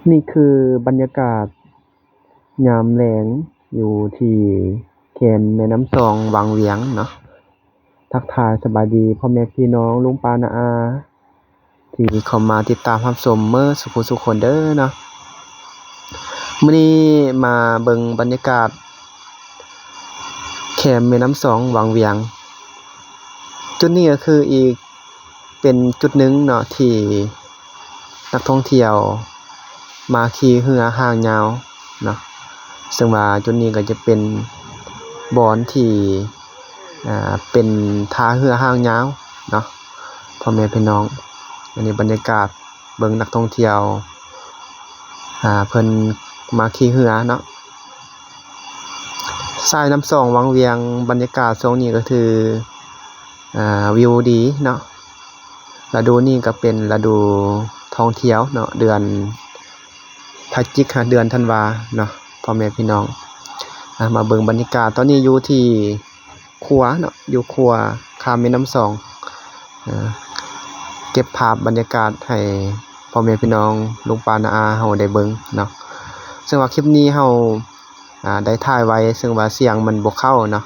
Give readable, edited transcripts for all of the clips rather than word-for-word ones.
นี่คือบรรยากาศยามแลงอยู่ที่แขมแม่น้ำซองวังเวียงเนาะทักทายสบายดีพ่อแม่พี่น้องลุงป้าน้าอาที่เข้ามาติดตามรับชมสุขุสุขคนเด้อเนาะมื้อนี้มาเบิ่งบรรยากาศแขมแม่น้ำซองวังเวียงจุดนี้ก็คืออีกเป็นจุดหนึ่งเนาะที่นักท่องเที่ยวมาขี่เรือหางยาวเนาะซึ่งว่าจุดนี้ก็จะเป็นบอนที่เป็นท่าเรือหางยาวเนาะพ่อแม่พี่น้องอันนี้บรรยากาศเบิ่งนักท่องเที่ยวเพิ่นมาขี่เรือเนาะสายน้ำซองวังเวียงบรรยากาศช่วงนี้ก็คือวิวดีเนาะฤดูนี้ก็เป็นฤดูท่องเที่ยวเนาะเดือนพฤศจิกายนเดือนธันวาเนาะพ่อแม่พี่น้องมาเบิ่งบรรยากาศตอนนี้อยู่ที่ขัวเนาะอยู่ขัวข้ามแม่น้ำซองเก็บภาพบรรยากาศให้พ่อแม่พี่น้องลุงป้าน้าอาเฮาได้เบิ่งเนาะซึ่งว่าคลิปนี้เฮาได้ถ่ายไว้ซึ่งว่าเสียงมันบ่เข้าเนาะ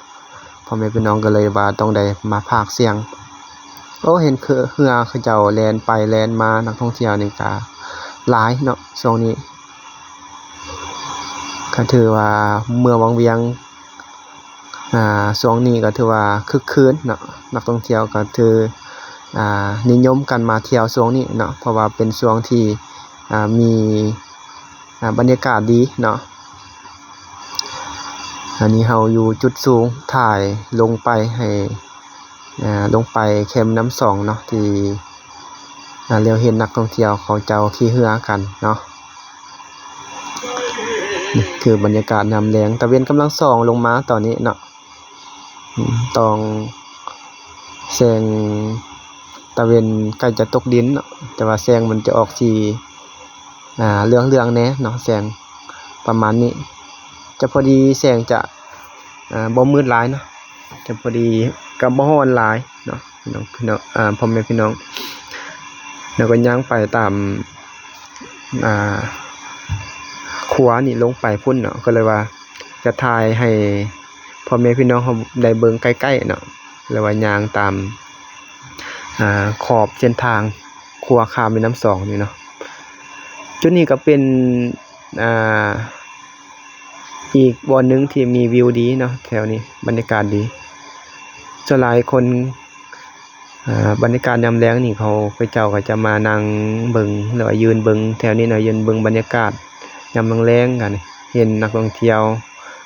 พ่อแม่พี่น้องก็เลยว่าต้องได้มาพากย์เสียงเห็นคือเรือเขาเจ้าแล่นไปแล่นมานักท่องเที่ยวนี่ก็หลายเนาะช่วงนี้ก็ถือว่าเมืองวังเวียงช่วงนี้ก็ถือว่าคึกคืนเนาะนักท่องเที่ยวก็ถือนิยมกันมาเที่ยวช่วงนี้เนาะเพราะว่าเป็นช่วงที่มีบรรยากาศดีเนาะอันนี้เฮาอยู่จุดสูงถ่ายลงไปให้ลงไปแคมป์น้ำซองเนาะที่เรียวเห็นนักท่องเที่ยวเขาเจ้าขี่เรือกันเนาะนี่คือบรรยากาศยามแลงตะเวนกำลังส่องลงมาตอนนี้เนาะตองแสงตะเวนใกล้จะตกดินเนาะแต่ว่าแสงมันจะออกสีเหลืองๆแน่เนาะแสงประมาณนี้จะพอดีแสงจะบ่มืดหลายเนาะจะพอดีก็บ่ร้อนหลายเนาะพี่น้องพ่อแม่พี่น้องแล้วก็ย่างไปตามขัวนี่ลงไปพุ่นเนาะก็เลยว่าจะถ่ายให้พ่อแม่พี่น้องเฮาได้เบิ่งใกล้ๆเนาะแล้วว่าย่างตามขอบเส้นทางขัวข้ามแม่น้ำซองนี่เนาะจุดนี้ก็เป็นอีกบ่อนึงที่มีวิวดีเนาะแถวนี้บรรยากาศดีส่วนหลายคนบรรยากาศยามแลงนี่เขาเจ้าก็จะมานั่งเบิ่งหรือว่ายืนเบิ่งแถวนี้เนาะยืนเบิ่งบรรยากาศยามแลงกันเห็นนักท่องเที่ยว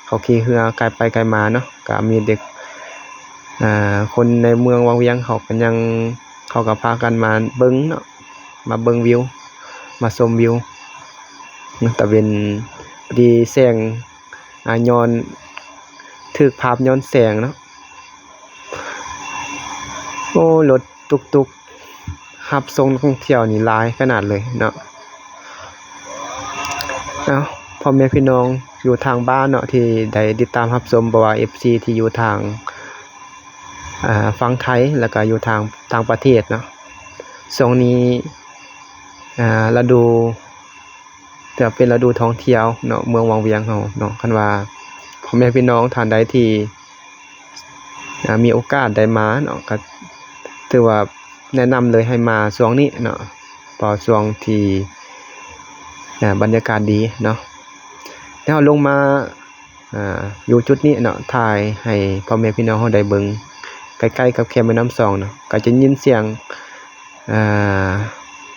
เขาขี่เรือไกลไปไกลมาเนาะก็มีเด็กคนในเมืองวังเวียงเขาก็พากันมาเบิ่งเนาะมาเบิ่งวิวมาชมวิวตะเวนดีแสงย้อนถึกภาพย้อนแสงเนาะรถตุกๆรับส่งนักท่องเที่ยวนี่หลายขนาดเลยเนาะพ่อแม่พี่น้องอยู่ทางบ้านเนาะที่ได้ติดตามรับชมบ่ว่า FC ที่อยู่ทางฝั่งไทยแล้วก็อยู่ทางต่างประเทศเนาะช่วงนี้ฤดูจะเป็นฤดูท่องเที่ยวเนาะเมืองวังเวียงเฮาเนาะคันว่าพ่อแม่พี่น้องท่านใดที่มีโอกาสได้มาเนาะก็ถือว่าแนะนำเลยให้มาช่วงนี้เนาะเพราะช่วงที่บรรยากาศดีเนาะแล้วลงมาอยู่จุดนี้เนาะถ่ายให้พ่อแม่พี่น้องเฮาได้เบิ่งใกล้ๆกับแคมป์แม่น้ำซองเนาะก็จะยินเสียง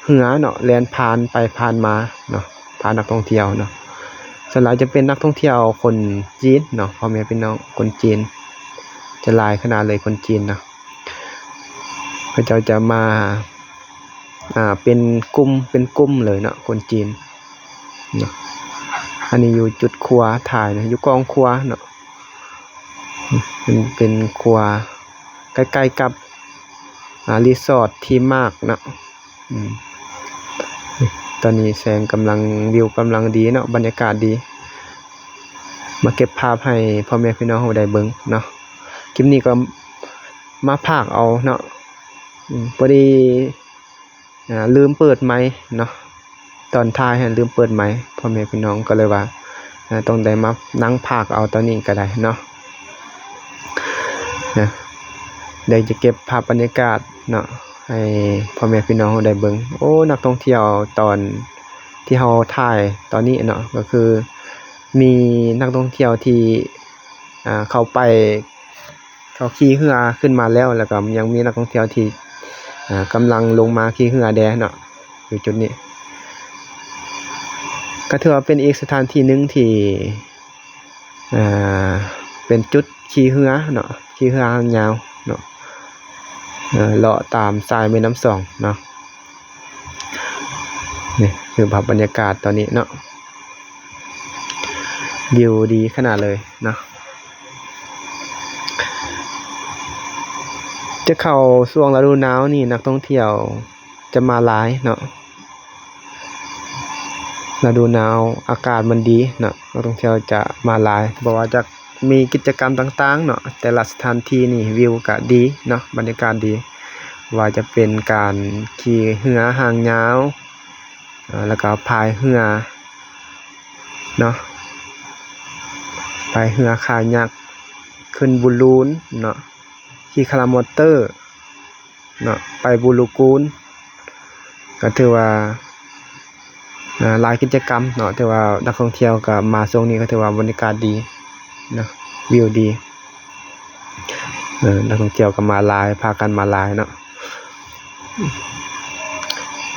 เรือเนาะแล่นผ่านไปผ่านมาเนาะพานักท่องเที่ยวเนาะส่วนหลายจะเป็นนักท่องเที่ยวคนจีนเนาะพ่อแม่พี่น้องคนจีนจะหลายขนาดเลยคนจีนเนาะเขาจะมาเป็นกลุ่มเลยเนาะคนจีนเนาะอันนี้อยู่จุดครัวถ่ายนะอยู่กองครัวเนาะเป็นครัวใกล้ๆกับรีสอร์ทที่มากเนาะตอนนี้แสงวิวกำลังดีเนาะบรรยากาศดีมาเก็บภาพให้พ่อแม่พี่น้องเฮาได้เบิ่งเนาะคลิปนี้ก็มาพากเอาเนาะพอดีลืมเปิดไมค์เนาะ ตอนท้ายให้ลืมเปิดไมค์พ่อแม่พี่น้องก็เลยว่าต้องได้มานั่งพากเอาตอนนี้ก็ได้เนาะนะเดี๋ยวจะเก็บภาพบรรยากาศเนาะให้พ่อแม่พี่น้องได้เบิ่งโอ้นักท่องเที่ยวตอนที่เฮาถ่ายตอนนี้เนาะก็คือมีนักท่องเที่ยวที่เขาขี่เรือขึ้นมาแล้วก็ยังมีนักท่องเที่ยวที่กำลังลงมาขี่เรือแดเนาะอยู่จุดนี้ก็ถือว่าเป็นอีกสถานที่หนึ่งที่เป็นจุดขี่เรือเนาะขี่เรือหางยาวเนาะเลาะตามสายแม่น้ำสองเนาะนี่คือภาพบรรยากาศตอนนี้เนาะวิวดีขนาดเลยเนาะจะเข้าช่วงฤดูหนาวนี่นักท่องเที่ยวจะมาหลายเนาะฤดูหนาวอากาศมันดีเนาะนักท่องเที่ยวจะมาหลายเพราะว่าจะมีกิจกรรมต่างๆเนาะแต่ละสถานที่นี่วิวก็ดีเนาะบรรยากาศดีว่าจะเป็นการขี่เรือหางยาวแล้วก็พายเรือเนาะพายเรือคายักขึ้นบูลูนเนาะขี่คาร์มอเตอร์เนาะไปบูลูกูนก็ถือว่าหลายกิจกรรมเนาะแต่ว่านักท่องเที่ยวก็มาช่วงนี้ก็ถือว่าบรรยากาศดีเนาะวิวดีนักท่องเที่ยวก็มาหลายพากันมาหลายเนาะ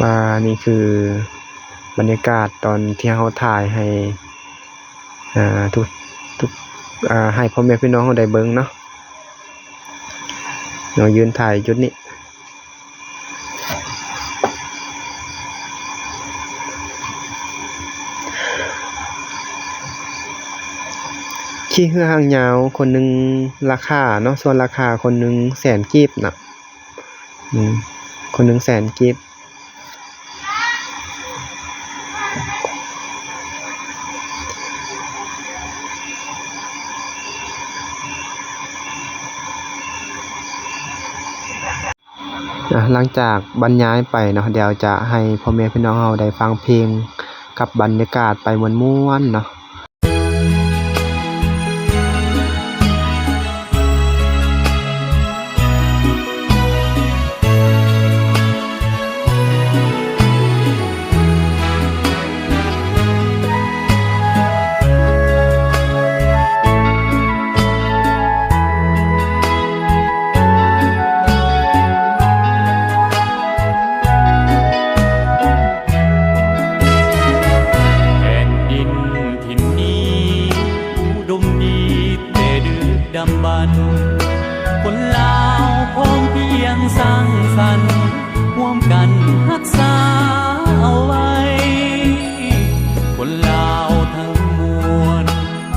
ว่านี่คือบรรยากาศตอนที่เฮาถ่ายให้ทุกให้พ่อแม่พี่น้องได้เบิ่งเนาะเรายืนถ่ายจุดนี้ขี่เรือหางยาวคนหนึ่งราคาเนาะส่วนราคาคนหนึ่ง100,000 กีบนะคนหนึ่ง100,000 กีบหลังจากบรรยายไปเนาะเดี๋ยวจะให้พ่อแม่พี่น้องเราได้ฟังเพลงกับบรรยากาศไปม่วนๆเนาะคนลาวพร้อมเพียงสร้างสรรค์ร่วมกันรักษาเอาไว้คนลาวทั้งมวล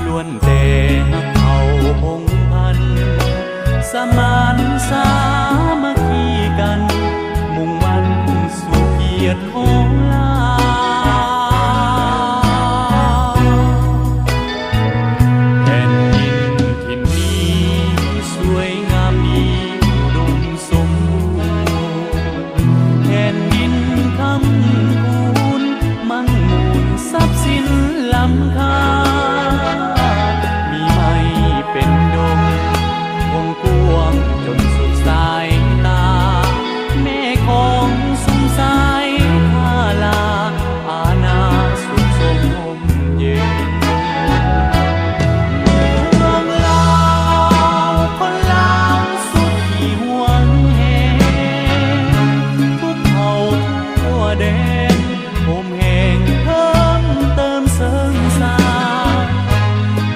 ล้วนแต่ฮักเขาพงพันสมานสามัคคีกันมุ่งมั่นสู่เกียรติของลาวแผ่นดินถิ่นนี้สวยงามดีอุดมสมบูรณ์แผ่นดินคำคูณมั่งมูลทรัพย์สินล้ำค่ามีไม้เป็นดงวงกว้างจนสุดสายตาแม่ของสุมสายทาลาอาณาสุขสมเย็นเมืองลาวคนลาวสุดที่หวงแหงทุกเผ่าทั่วแดนผมแห่งเพิ่มเติมเสริมสร้าง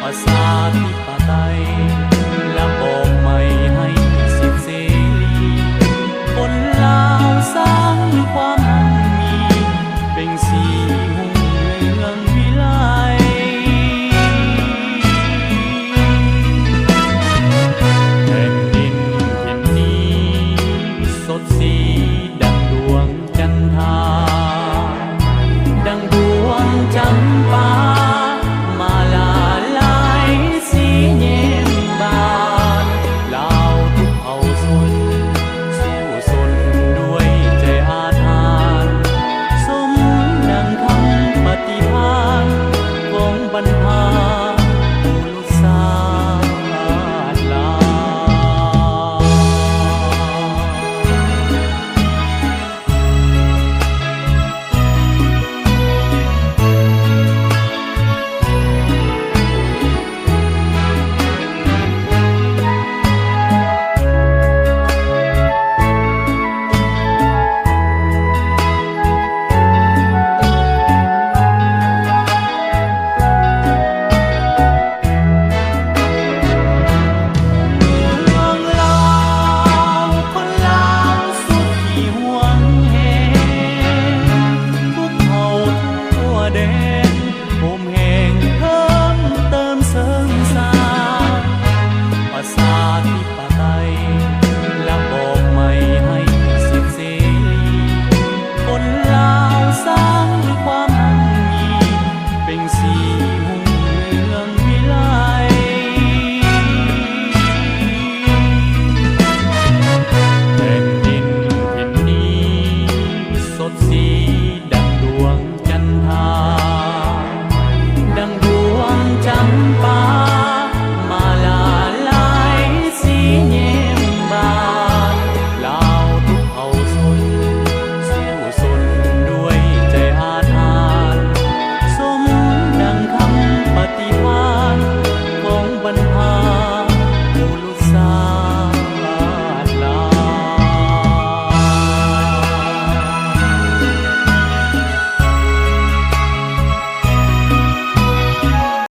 ประชาธิปไตยและบอกไม่ให้สิทธิเสรีคนลาวสร้างความมั่งมีเป็นสีหั